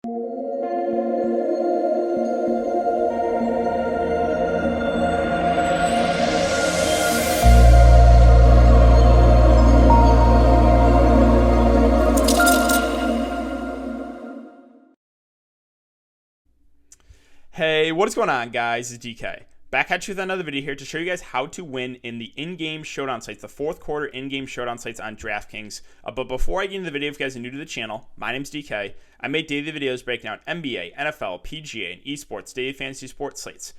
Hey, what is going on, guys? It's DK. Back at you with another video here to show you guys how to win in the in-game showdown sites, the fourth quarter in-game showdown sites on DraftKings. But before I get into the video, if you guys are new to the channel, my name's DK. I make daily videos breaking down NBA, NFL, PGA, and esports, daily fantasy sports slates.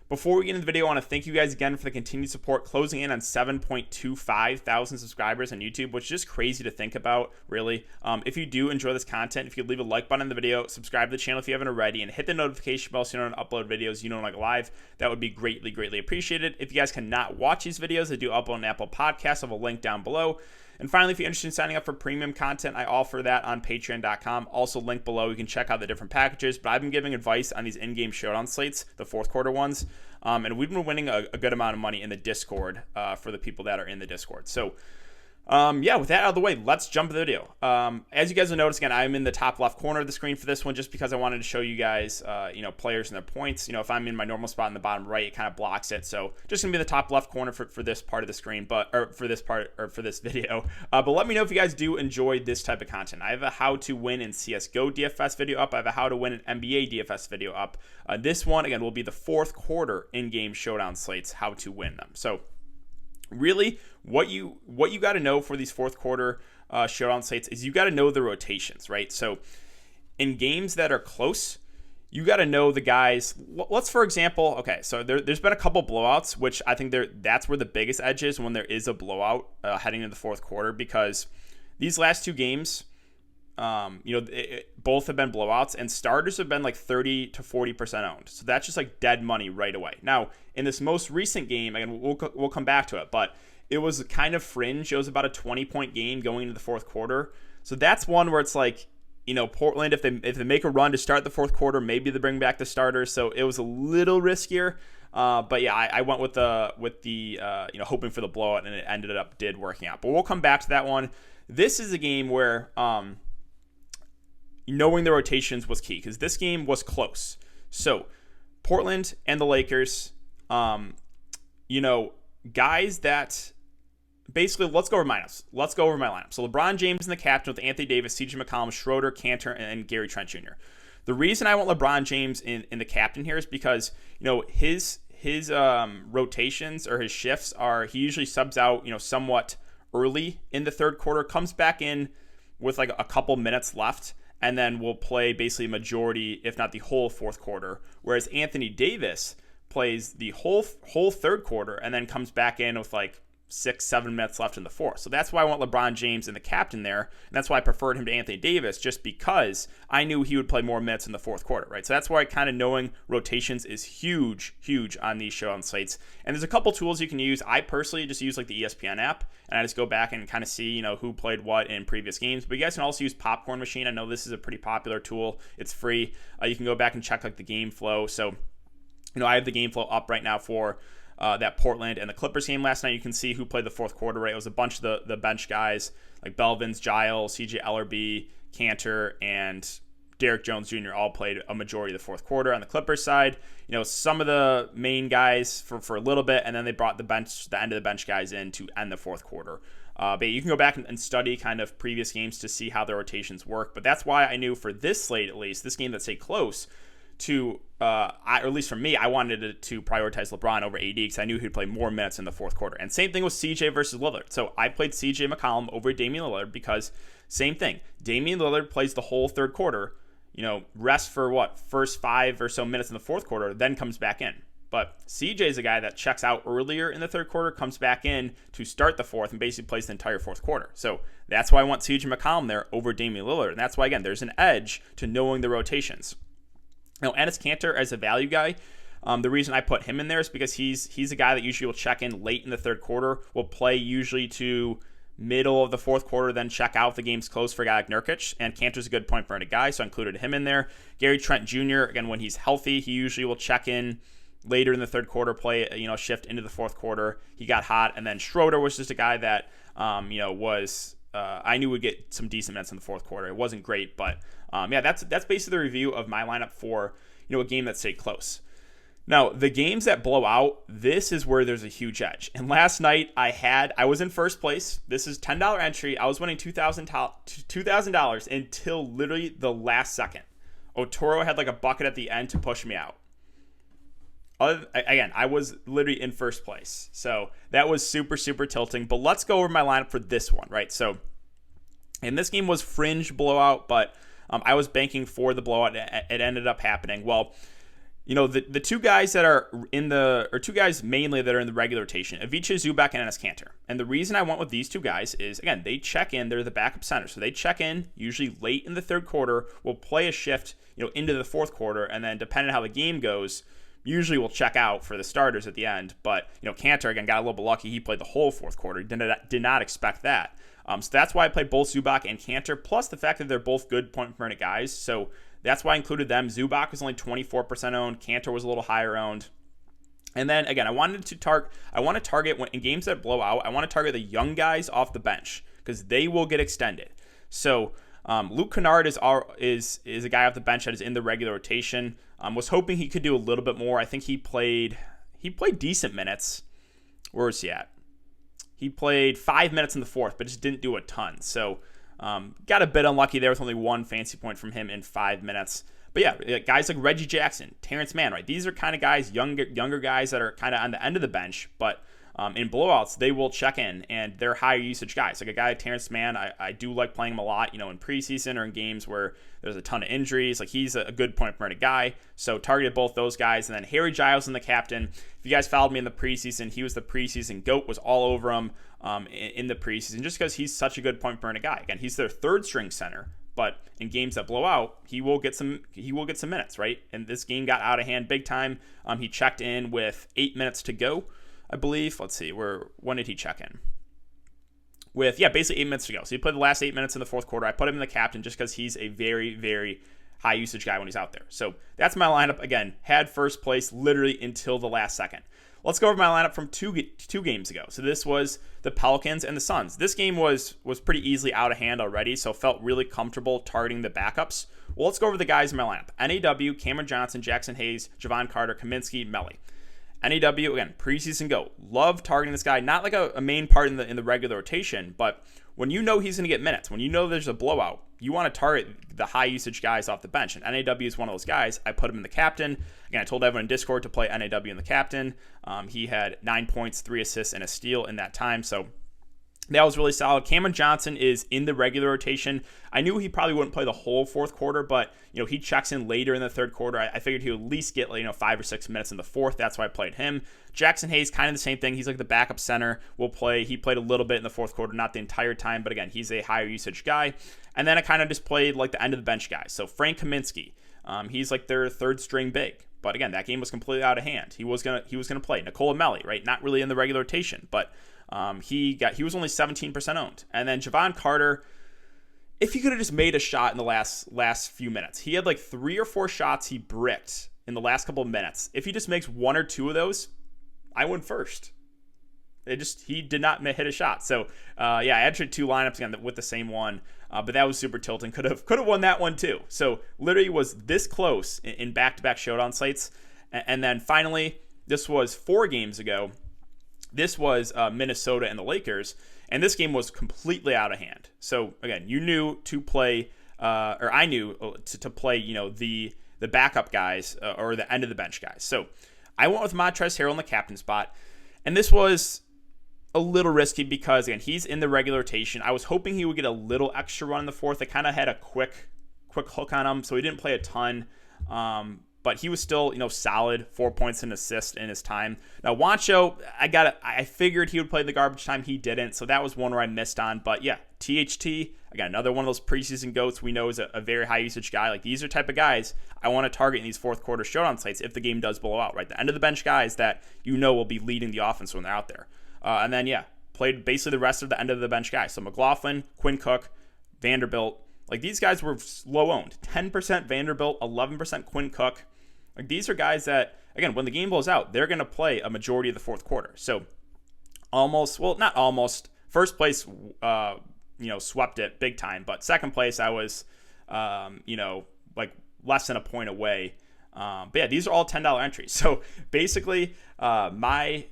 Before we get into the video, I want to thank you guys again for the continued support, closing in on 7.25 thousand subscribers on YouTube, which is just crazy to think about, really. If you do enjoy this content, if you leave a like button on the video, subscribe to the channel if you haven't already, and hit the notification bell so you don't upload videos you don't like live, that would be greatly, greatly appreciated. If you guys cannot watch these videos, I do upload on Apple Podcasts. I have a link down below. And finally, if you're interested in signing up for premium content, I offer that on patreon.com. Also link below. You can check out the different packages. But I've been giving advice on these in-game showdown slates, the fourth quarter ones. And we've been winning a good amount of money in the Discord for the people that are in the Discord. So, with that out of the way, let's jump into the video. As you guys will notice, again, I'm in the top left corner of the screen for this one just because I wanted to show you guys, players and their points. If I'm in my normal spot in the bottom right, it kind of blocks it. So just going to be the top left corner for this part of the screen, for this video. But let me know if you guys do enjoy this type of content. I have a how to win in CSGO DFS video up. I have a how to win an NBA DFS video up. This one, again, will be the fourth quarter in-game showdown slates, how to win them. So really, what you got to know for these fourth quarter showdown slates is you got to know the rotations, right? So in games that are close, you got to know the guys. Let's, for example, okay, so there's been a couple blowouts, which I think that's where the biggest edge is when there is a blowout heading into the fourth quarter, because these last two games, both have been blowouts, and starters have been like 30 to 40% owned. So that's just like dead money right away. Now, in this most recent game, again, we'll come back to it, but it was kind of fringe. It was about a 20-point game going into the fourth quarter. So that's one where it's like, Portland, if they make a run to start the fourth quarter, maybe they bring back the starters. So it was a little riskier. But yeah, I went with the hoping for the blowout, and it did working out. But we'll come back to that one. This is a game where knowing the rotations was key, because this game was close. So Portland and the Lakers, guys that basically, let's go over my lineup. So LeBron James in the captain with Anthony Davis, CJ McCollum, Schroeder, Cantor, and Gary Trent Jr. The reason I want LeBron James in the captain here is because his rotations or his shifts are, he usually subs out somewhat early in the third quarter, comes back in with like a couple minutes left, and then will play basically a majority, if not the whole fourth quarter. Whereas Anthony Davis plays the whole third quarter and then comes back in with like 6-7 minutes left in the fourth. So that's why I want LeBron James in the captain there. And that's why I preferred him to Anthony Davis, just because I knew he would play more minutes in the fourth quarter, right? So that's why kind of knowing rotations is huge on these showdown slates. And there's a couple tools you can use. I personally just use like the ESPN app, and I just go back and kind of see, who played what in previous games. But you guys can also use Popcorn Machine. I know this is a pretty popular tool. It's free. You can go back and check like the game flow. So, I have the game flow up right now for that Portland and the Clippers game last night. You can see who played the fourth quarter, right? It was a bunch of the bench guys like Belvins, Giles, CJ Ellerby, Cantor, and Derek Jones Jr. all played a majority of the fourth quarter. On the Clippers side, some of the main guys for a little bit, and then they brought the end of the bench guys in to end the fourth quarter. But you can go back and study kind of previous games to see how the rotations work. But that's why I knew for this slate, at least, this game that stayed close, or at least for me, I wanted to prioritize LeBron over AD because I knew he'd play more minutes in the fourth quarter. And same thing with CJ versus Lillard. So I played CJ McCollum over Damian Lillard because same thing. Damian Lillard plays the whole third quarter, rest for first 5 or so minutes in the fourth quarter, then comes back in. But CJ is a guy that checks out earlier in the third quarter, comes back in to start the fourth, and basically plays the entire fourth quarter. So that's why I want CJ McCollum there over Damian Lillard. And that's why, again, there's an edge to knowing the rotations. Now, Enes Kanter as a value guy, the reason I put him in there is because he's a guy that usually will check in late in the third quarter, will play usually to middle of the fourth quarter, then check out if the game's close for a guy like Nurkic. And Kanter's a good point per minute guy, so I included him in there. Gary Trent Jr., again, when he's healthy, he usually will check in later in the third quarter, play shift into the fourth quarter. He got hot. And then Schroeder was just a guy that I knew would get some decent minutes in the fourth quarter. It wasn't great, but That's basically the review of my lineup for a game that stayed close. Now, the games that blow out, this is where there's a huge edge. And last night, I was in first place. This is $10 entry. I was winning $2,000 until literally the last second. Otoro had like a bucket at the end to push me out. Again, I was literally in first place. So that was super, super tilting. But let's go over my lineup for this one, right? So, and this game was fringe blowout, but I was banking for the blowout. It ended up happening. Well, the two guys that are two guys mainly that are in the regular rotation, Ivica Zubac and Enes Kanter. And the reason I went with these two guys is, again, they check in. They're the backup center. So they check in usually late in the third quarter. We'll play a shift, into the fourth quarter. And then depending on how the game goes, usually we'll check out for the starters at the end. But, Kanter, again, got a little bit lucky. He played the whole fourth quarter. Did not expect that. So that's why I played both Zubac and Kanter, plus the fact that they're both good point per minute guys. So that's why I included them. Zubac was only 24% owned. Kanter was a little higher owned. And then, again, I want to target in games that blow out, I want to target the young guys off the bench because they will get extended. So Luke Kennard is a guy off the bench that is in the regular rotation. Was hoping he could do a little bit more. I think he played decent minutes. Where is he at? He played 5 minutes in the fourth, but just didn't do a ton. So got a bit unlucky there with only one fancy point from him in 5 minutes. But yeah, guys like Reggie Jackson, Terrence Mann, right? These are kind of guys, younger guys that are kind of on the end of the bench, but in blowouts, they will check in, and they're higher usage guys. Like a guy like Terrence Mann, I do like playing him a lot, in preseason or in games where there's a ton of injuries. Like he's a good point per minute guy. So targeted both those guys. And then Harry Giles in the captain. If you guys followed me in the preseason, he was the preseason GOAT, was all over him in the preseason just because he's such a good point per minute guy. Again, he's their third string center. But in games that blow out, he will get some minutes, right? And this game got out of hand big time. He checked in with 8 minutes to go, I believe. Let's see, when did he check in? Basically 8 minutes to go. So he played the last 8 minutes in the fourth quarter. I put him in the captain just because he's a very, very high usage guy when he's out there. So that's my lineup. Again, had first place literally until the last second. Let's go over my lineup from two games ago. So this was the Pelicans and the Suns. This game was pretty easily out of hand already, so felt really comfortable targeting the backups. Well, let's go over the guys in my lineup. NAW, Cameron Johnson, Jackson Hayes, Javon Carter, Kaminsky, Melly. NAW, again, preseason GOAT. Love targeting this guy. Not like a main part in the regular rotation, but when you know he's going to get minutes, when you know there's a blowout, you want to target the high usage guys off the bench. And NAW is one of those guys. I put him in the captain. Again, I told everyone in Discord to play NAW in the captain. He had 9 points, 3 assists, and a steal in that time. So that was really solid. Cameron Johnson is in the regular rotation. I knew he probably wouldn't play the whole fourth quarter, but he checks in later in the third quarter. I figured he would at least get 5 or 6 minutes in the fourth. That's why I played him. Jackson Hayes, kind of the same thing. He's like the backup center. He played a little bit in the fourth quarter, not the entire time, but again, he's a higher usage guy. And then I kind of just played like the end of the bench guys. So Frank Kaminsky, he's like their third string big. But again, that game was completely out of hand. He was gonna play. Nikola Melli, right? Not really in the regular rotation, but he was only 17% owned. And then Javon Carter, if he could have just made a shot in the last few minutes, he had like 3 or 4 shots he bricked in the last couple of minutes. If he just makes 1 or 2 of those, I win first. He did not hit a shot. So I entered 2 lineups again with the same one, but that was super tilting. Could have won that one too. So literally was this close in back-to-back showdown slates. And then finally, this was 4 games ago. This was Minnesota and the Lakers, and this game was completely out of hand. So again, you knew to play, or I knew to play, the backup guys or the end of the bench guys. So I went with Montrezl Harrell in the captain spot, and this was a little risky because again, he's in the regular rotation. I was hoping he would get a little extra run in the fourth. I kind of had a quick hook on him, so he didn't play a ton. But he was still, solid, 4 points and assist in his time. Now, Juancho, I figured he would play the garbage time. He didn't, so that was one where I missed on. But yeah, THT, again, another one of those preseason GOATs we know is a very high usage guy. Like these are type of guys I want to target in these fourth quarter showdown sites if the game does blow out, right? The end of the bench guys that will be leading the offense when they're out there. And then, played basically the rest of the end of the bench guys. So McLaughlin, Quinn Cook, Vanderbilt. Like these guys were low owned. 10% Vanderbilt, 11% Quinn Cook. Like these are guys that, again, when the game blows out, they're going to play a majority of the fourth quarter. So not almost. First place, swept it big time. But second place, I was like less than a point away. But yeah, these are all $10 entries. So basically, the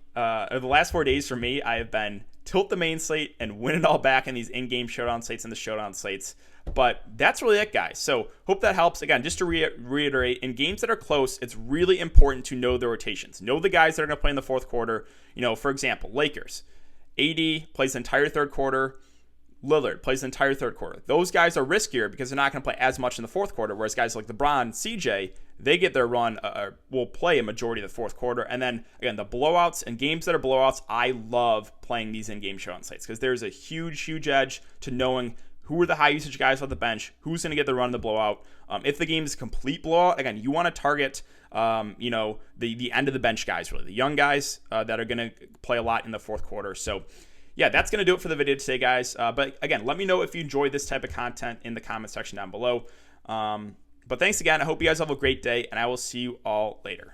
last 4 days for me, I have been tilt the main slate and win it all back in these in-game showdown slates and the showdown slates. But that's really it, guys. So hope that helps. Again, just to reiterate, in games that are close, it's really important to know the rotations. Know the guys that are going to play in the fourth quarter. For example, Lakers. AD plays the entire third quarter. Lillard plays the entire third quarter. Those guys are riskier because they're not going to play as much in the fourth quarter, whereas guys like LeBron, CJ, they get their run, will play a majority of the fourth quarter. And then, again, the blowouts and games that are blowouts, I love playing these in-game showdown sites because there's a huge, huge edge to knowing who are the high-usage guys on the bench, who's going to get the run in the blowout. If the game is a complete blowout, again, you want to target the end of the bench guys, really, the young guys that are going to play a lot in the fourth quarter. So, yeah, that's going to do it for the video today, guys. But again, let me know if you enjoyed this type of content in the comment section down below. But thanks again. I hope you guys have a great day, and I will see you all later.